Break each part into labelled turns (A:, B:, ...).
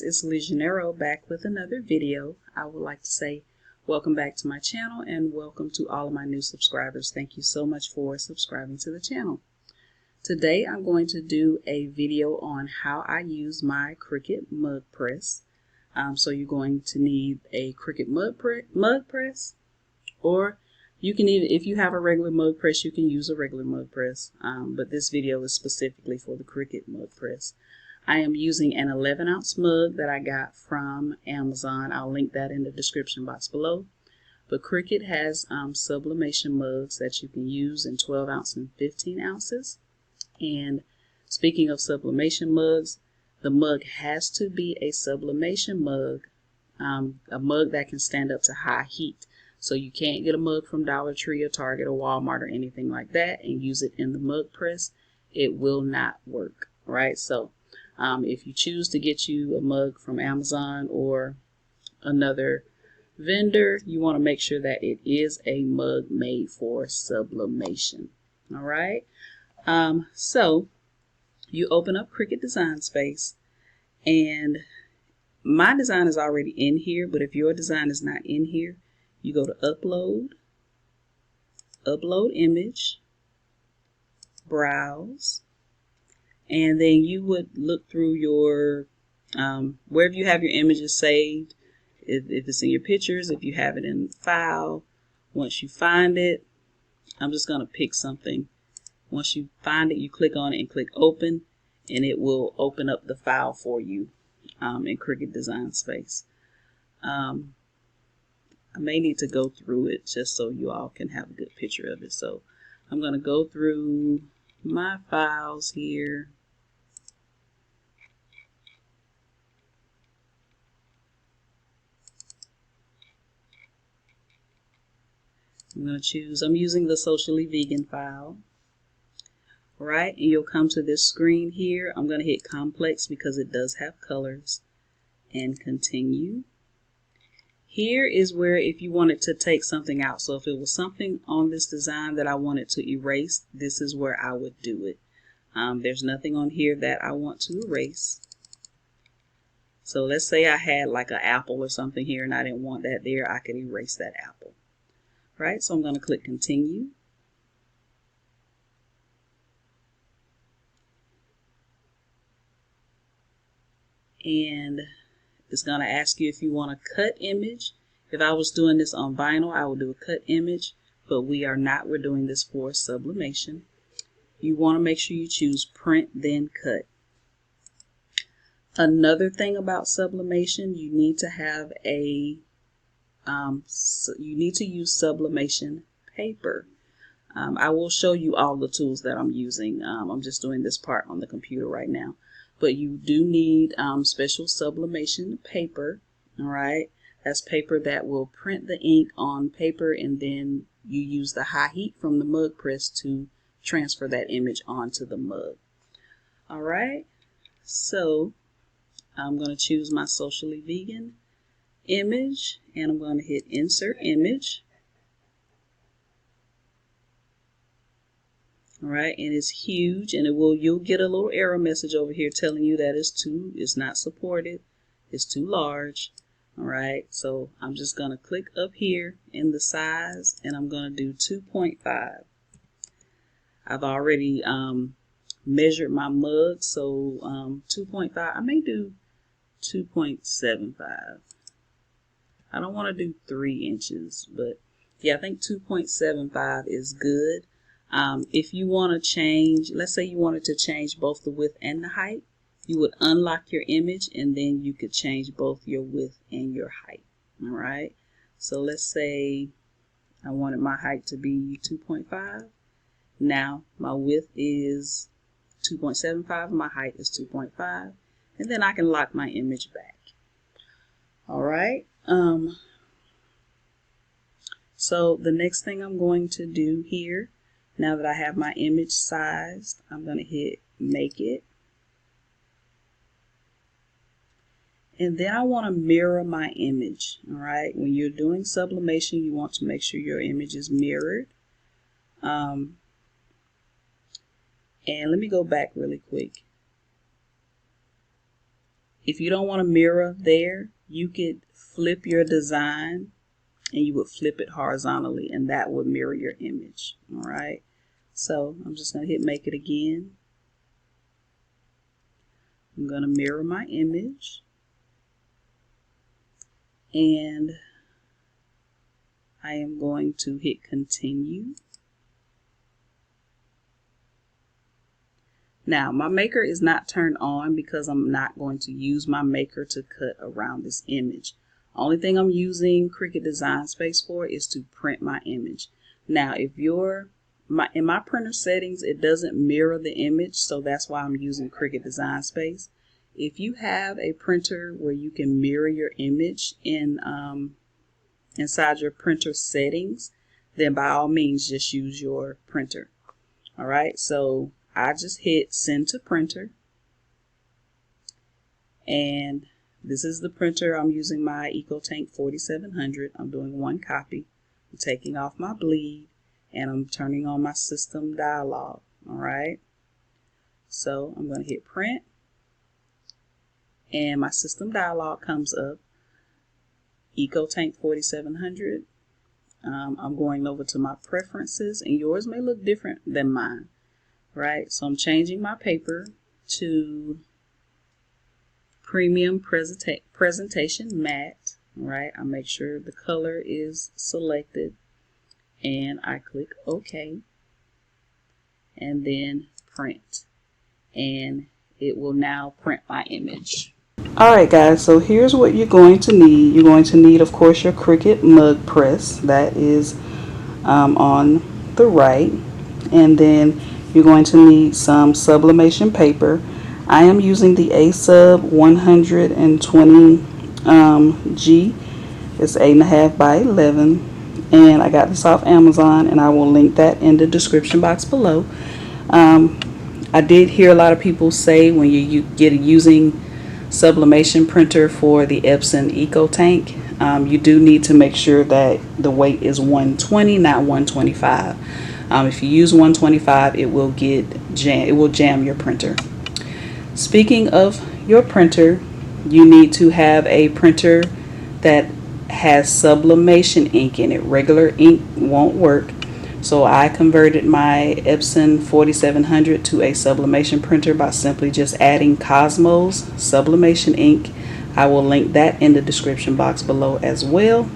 A: It's LeJanaro back with another video. I would like to say welcome back to my channel and welcome to all of my new subscribers. Thank you so much for subscribing to the channel. Today I'm going to do a video on how I use my Cricut Mug Press. So you're going to need a Cricut Mug Press, or you can even, if you have a regular mug press, you can use a regular mug press. But this video is specifically for the Cricut Mug Press. I am using an 11-ounce mug that I got from Amazon. I'll link that in the description box below. But Cricut has sublimation mugs that you can use in 12 ounce and 15 ounces. And speaking of sublimation mugs, the mug has to be a sublimation mug, a mug that can stand up to high heat. So you can't get a mug from Dollar Tree or Target or Walmart or anything like that and use it in the mug press. It will not work, right? So if you choose to get you a mug from Amazon or another vendor, you want to make sure that it is a mug made for sublimation. All right. So you open up Cricut Design Space, and my design is already in here, but if your design is not in here, you go to Upload, Upload Image, Browse, and then you would look through your, wherever you have your images saved, if it's in your pictures, if you have it in file. Once you find it, I'm just going to pick something. Once you find it, you click on it and click Open, and it will open up the file for you in Cricut Design Space. I may need to go through it just so you all can have a good picture of it. So I'm going to go through my files here. I'm going to choose, I'm using the Socially Vegan file. Right, and you'll come to this screen here. I'm going to hit Complex because it does have colors, and Continue. Here is where if you wanted to take something out, so if it was something on this design that I wanted to erase, this is where I would do it. There's nothing on here that I want to erase. So let's say I had like an apple or something here and I didn't want that there, I could erase that apple. Right, so I'm going to click Continue. And it's going to ask you if you want a cut image. If I was doing this on vinyl, I would do a cut image, but we are not. We're doing this for sublimation. You want to make sure you choose Print, then Cut. Another thing about sublimation, you need to have a, you need to use sublimation paper. I will show you all the tools that I'm using. I'm just doing this part on the computer right now. But you do need special sublimation paper, all right? That's paper that will print the ink on paper, and then you use the high heat from the mug press to transfer that image onto the mug. All right, so I'm going to choose my Socially Vegan image, and I'm going to hit Insert Image. All right, and it's huge, and you'll get a little error message over here telling you that it's not supported, it's too large. All right, so I'm just going to click up here in the size, and I'm going to do 2.5. I've already measured my mug, so 2.5. I may do 2.75. I don't want to do 3 inches, but yeah, I think 2.75 is good. If you want to change, let's say you wanted to change both the width and the height, you would unlock your image and then you could change both your width and your height. All right. So let's say I wanted my height to be 2.5. Now my width is 2.75. My height is 2.5. And then I can lock my image back. All right. So the next thing I'm going to do here, now that I have my image sized, I'm going to hit Make It. And then I want to mirror my image. All right. When you're doing sublimation, you want to make sure your image is mirrored. And let me go back really quick. If you don't want to mirror there, you could flip your design and you would flip it horizontally and that would mirror your image. All right. So I'm just going to hit make it again. I'm going to mirror my image and I am going to hit continue. Now my maker is not turned on because I'm not going to use my maker to cut around this image. Only thing I'm using Cricut Design Space for is to print my image. Now if in my printer settings it doesn't mirror the image, so that's why I'm using Cricut Design Space. If you have a printer where you can mirror your image inside your printer settings, then by all means just use your printer. Alright, so I just hit send to printer, and this is the printer. I'm using my EcoTank 4700. I'm doing one copy. I'm taking off my bleed and I'm turning on my system dialog. Alright, so I'm going to hit print and my system dialog comes up. EcoTank 4700. I'm going over to my preferences, and yours may look different than mine. Right, so I'm changing my paper to Premium Presentation Matte. Right, I make sure the color is selected and I click OK and then print, and it will now print my image. Alright guys, so here's what you're going to need. You're going to need, of course, your Cricut Mug Press. That is on the right, and then you're going to need some sublimation paper. I am using the A-Sub 120G. It's 8.5 by 11, and I got this off Amazon, and I will link that in the description box below. I did hear a lot of people say when you get using sublimation printer for the Epson EcoTank, you do need to make sure that the weight is 120, not 125. If you use 125, it will jam your printer. Speaking of your printer, you need to have a printer that has sublimation ink in it. Regular ink won't work. So I converted my Epson 4700 to a sublimation printer by simply just adding Cosmos sublimation ink. I will link that in the description box below as well.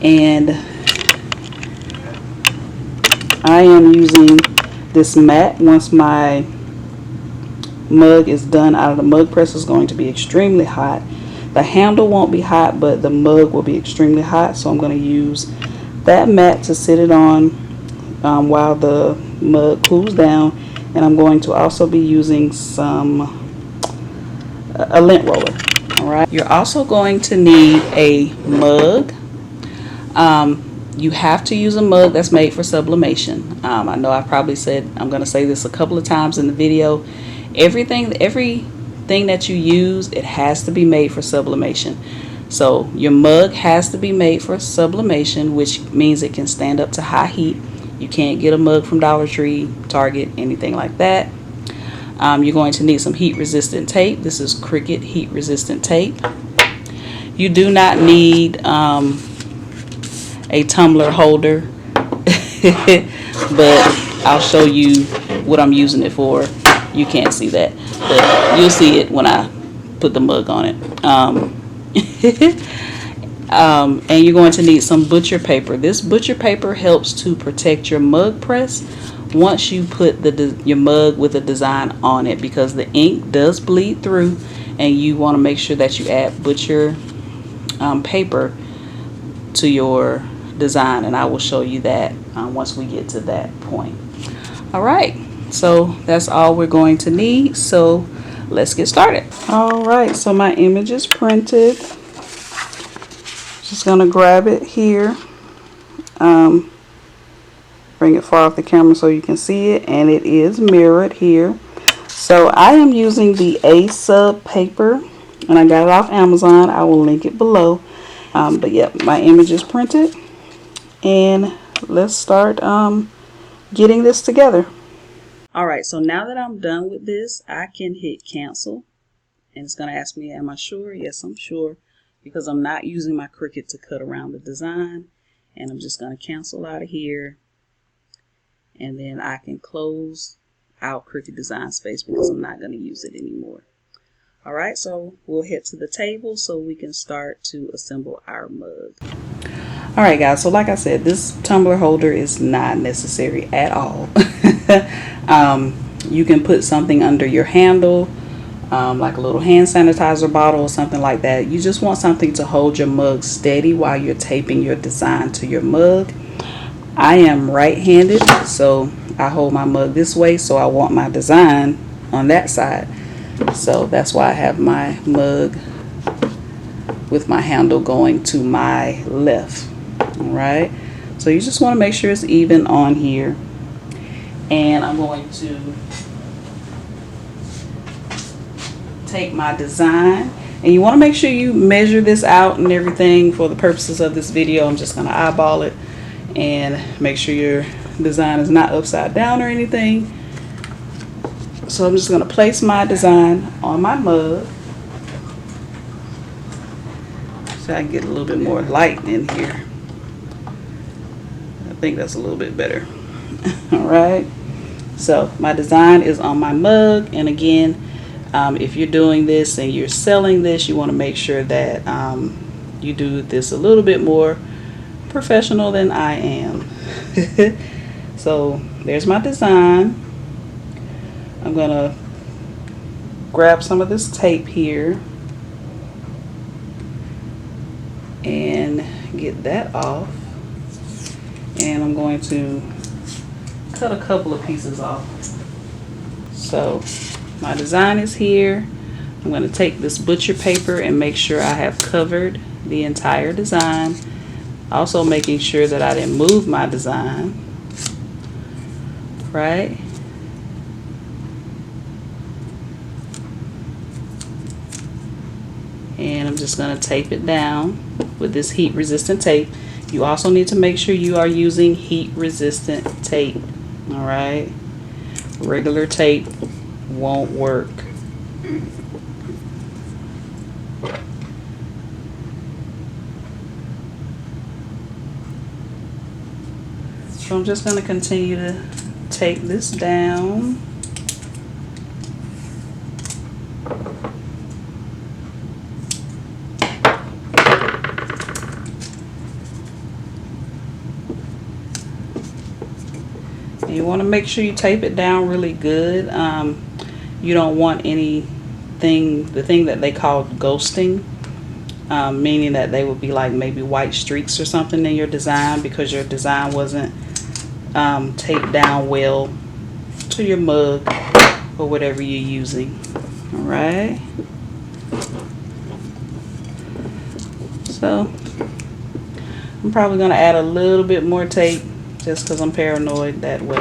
A: And I am using this mat. Once my mug is done out of the mug press, is going to be extremely hot. The handle won't be hot, but the mug will be extremely hot. So I'm going to use that mat to sit it on while the mug cools down. And I'm going to also be using a lint roller. Alright, you're also going to need a mug. You have to use a mug that's made for sublimation. I know I probably said, I'm going to say this a couple of times in the video. Everything that you use, it has to be made for sublimation. So your mug has to be made for sublimation, which means it can stand up to high heat. You can't get a mug from Dollar Tree, Target, anything like that. You're going to need some heat resistant tape. This is Cricut heat resistant tape. You do not need a tumbler holder, but I'll show you what I'm using it for. You can't see that, but you'll see it when I put the mug on it. And you're going to need some butcher paper. This butcher paper helps to protect your mug press once you put your mug with a design on it, because the ink does bleed through, and you want to make sure that you add butcher paper to your design, and I will show you that once we get to that point. Alright, so that's all we're going to need, so let's get started. Alright, so my image is printed. Just gonna grab it here, bring it far off the camera so you can see it, and it is mirrored here. So I am using the A-Sub paper, and I got it off Amazon. I will link it below. But yeah, my image is printed, and let's start getting this together. Alright, so now that I'm done with this, I can hit cancel, And it's going to ask me, am I sure? Yes, I'm sure, because I'm not using my Cricut to cut around the design. And I'm just going to cancel out of here. And then I can close out Cricut Design Space because I'm not going to use it anymore. All right, so we'll head to the table so we can start to assemble our mug. All right, guys, so like I said, this tumbler holder is not necessary at all. You can put something under your handle, like a little hand sanitizer bottle or something like that. You just want something to hold your mug steady while you're taping your design to your mug. I am right-handed, so I hold my mug this way, so I want my design on that side. So that's why I have my mug with my handle going to my left. All right, so you just want to make sure it's even on here. And I'm going to take my design, and you want to make sure you measure this out and everything for the purposes of this video. I'm just going to eyeball it and make sure your design is not upside down or anything. So I'm just going to place my design on my mug so I can get a little bit more light in here. I think that's a little bit better. All right, so my design is on my mug. And again, if you're doing this and you're selling this, you want to make sure that you do this a little bit more professional than I am. So there's my design. I'm gonna grab some of this tape here and get that off, and I'm going to cut a couple of pieces off. So my design is here. I'm going to take this butcher paper and make sure I have covered the entire design, also making sure that I didn't move my design, right? And I'm just going to tape it down with this heat resistant tape. You also need to make sure you are using heat resistant tape. All right, regular tape won't work. So I'm just going to continue to tape this down. You want to make sure you tape it down really good. You don't want the thing that they call ghosting, meaning that they would be like maybe white streaks or something in your design because your design wasn't taped down well to your mug or whatever you're using. All right. So I'm probably going to add a little bit more tape just because I'm paranoid that way.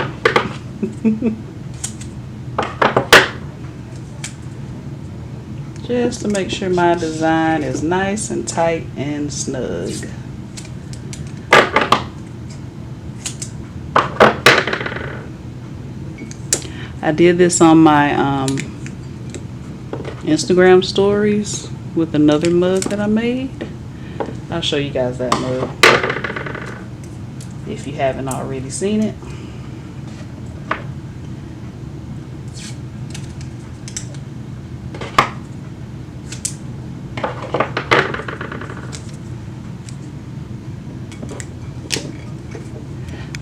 A: Just to make sure my design is nice and tight and snug. I did this on my Instagram stories with another mug that I made. I'll show you guys that mug if you haven't already seen it.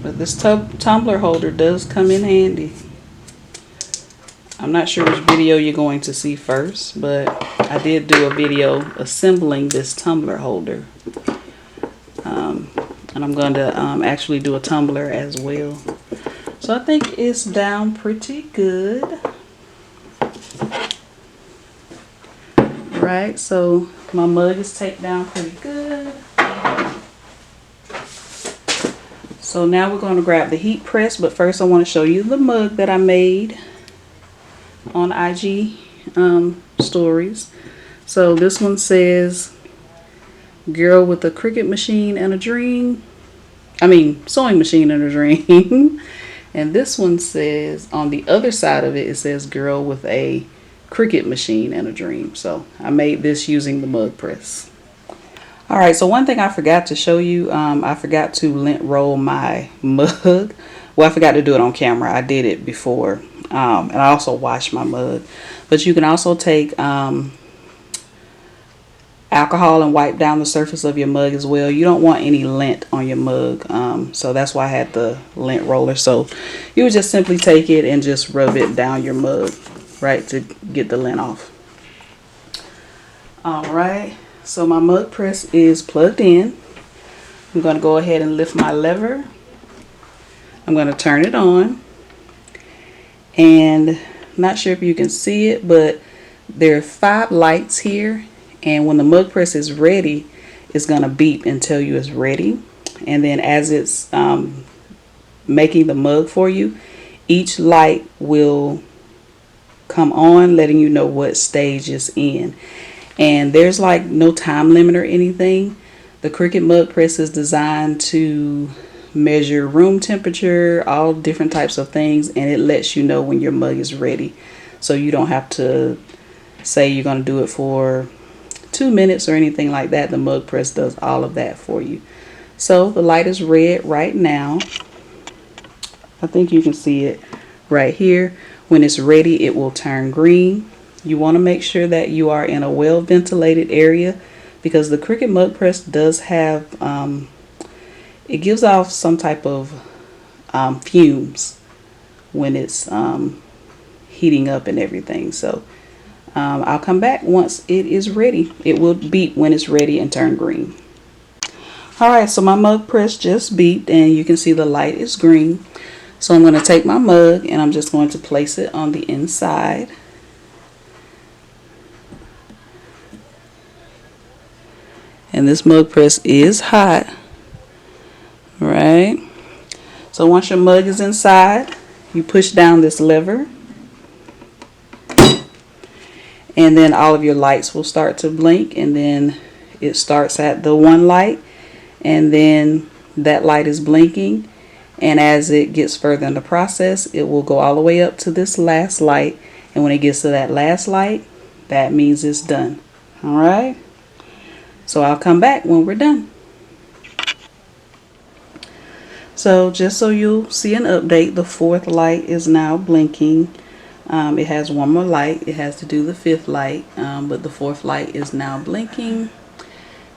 A: But this tumbler holder does come in handy. I'm not sure which video you're going to see first, but I did do a video assembling this tumbler holder. And I'm going to actually do a tumbler as well. So I think it's down pretty good. Right, so my mug is taped down pretty good. So now we're going to grab the heat press, but first I want to show you the mug that I made on IG stories. So this one says, "Girl with a Cricut machine and a dream." I mean, sewing machine and a dream. And this one says, on the other side of it, it says, "Girl with a Cricut machine in a dream. So I made this using the mug press. All right, so one thing I forgot to show you, I forgot to lint roll my mug. Well, I forgot to do it on camera. I did it before, and I also washed my mug. But you can also take alcohol and wipe down the surface of your mug as well. You don't want any lint on your mug, so that's why I had the lint roller. So you would just simply take it and just rub it down your mug, right, to get the lint off. All right, so my mug press is plugged in. I'm going to go ahead and lift my lever. I'm going to turn it on, and not sure if you can see it, but there are 5 lights here. And when the mug press is ready, it's going to beep and tell you it's ready. And then as it's making the mug for you, each light will come on, letting you know what stage it's in. And there's like no time limit or anything. The Cricut Mug Press is designed to measure room temperature, all different types of things, and it lets you know when your mug is ready. So you don't have to say you're going to do it for 2 minutes or anything like that. The mug press does all of that for you. So the light is red right now. I think you can see it right here. When it's ready, it will turn green. You want to make sure that you are in a well ventilated area, because the Cricut Mug Press does have it gives off some type of fumes when it's heating up and everything. So I'll come back once it is ready. It will beep when it's ready and turn green. Alright, so my mug press just beeped and you can see the light is green. So I'm going to take my mug and I'm just going to place it on the inside. And this mug press is hot. Right? So once your mug is inside, you push down this lever. And then all of your lights will start to blink, and then it starts at the 1 light, and then that light is blinking, and as it gets further in the process, it will go all the way up to this last light, and when it gets to that last light, that means it's done. Alright, so I'll come back when we're done. So just so you'll see an update, the 4th light is now blinking. It has one more light. It has to do the 5th light, but the 4th light is now blinking.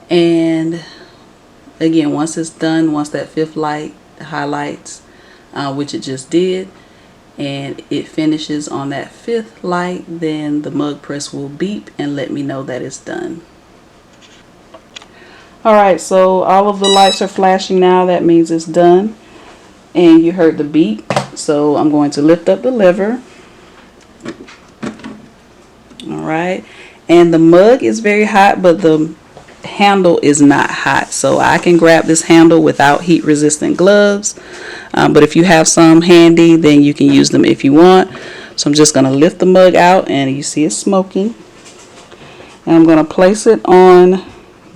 A: And again, once it's done, once that 5th light highlights, which it just did, and it finishes on that 5th light, then the mug press will beep and let me know that it's done. Alright, so all of the lights are flashing now. That means it's done. And you heard the beep. So I'm going to lift up the lever. Alright, and the mug is very hot, but the handle is not hot. So I can grab this handle without heat resistant gloves. But if you have some handy, then you can use them if you want. So I'm just going to lift the mug out, and you see it's smoking. And I'm going to place it on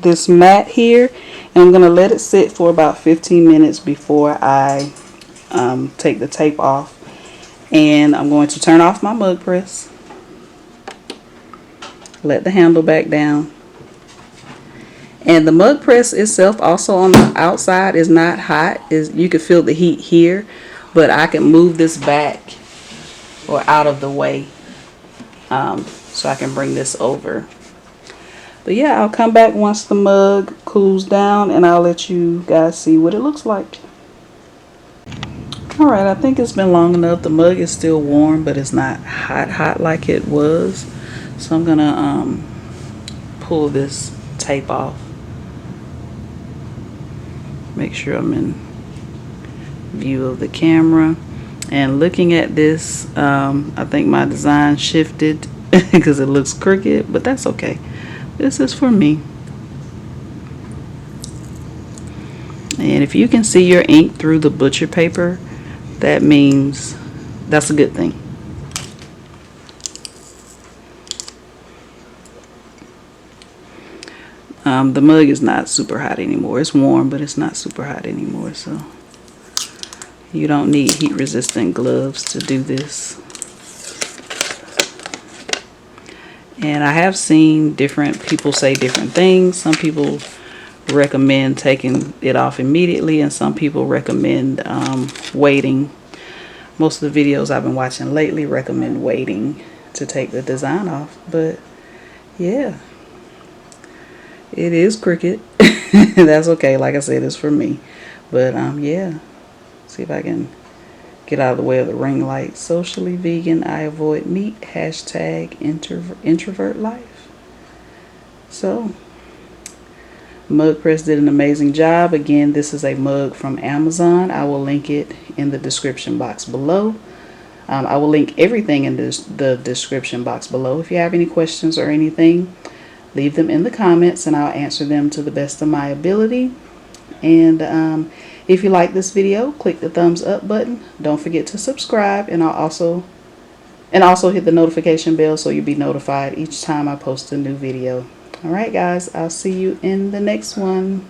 A: this mat here, and I'm going to let it sit for about 15 minutes before I take the tape off. And I'm going to turn off my mug press. Let the handle back down. And the mug press itself also on the outside is not hot. You can feel the heat here, but I can move this back or out of the way so I can bring this over. But yeah, I'll come back once the mug cools down and I'll let you guys see what it looks like. Alright, I think it's been long enough. The mug is still warm, but it's not hot like it was. So I'm gonna pull this tape off. Make sure I'm in view of the camera. And looking at this, I think my design shifted because it looks crooked, but that's okay. This is for me. And if you can see your ink through the butcher paper, that means that's a good thing. The mug is not super hot anymore. It's warm, but it's not super hot anymore. So you don't need heat resistant gloves to do this. And I have seen different people say different things. Some people recommend taking it off immediately, and some people recommend waiting. Most of the videos I've been watching lately recommend waiting to take the design off. But yeah, it is Cricut. That's okay. Like I said, it's for me. But yeah, see if I can get out of the way of the ring light. Socially vegan, I avoid meat. Hashtag introvert life. So Mug Press did an amazing job. Again, this is a mug from Amazon. I will link it in the description box below. I will link everything in the description box below. If you have any questions or anything, leave them in the comments and I'll answer them to the best of my ability. And if you like this video, click the thumbs up button. Don't forget to subscribe, and also hit the notification bell so you'll be notified each time I post a new video. Alright guys, I'll see you in the next one.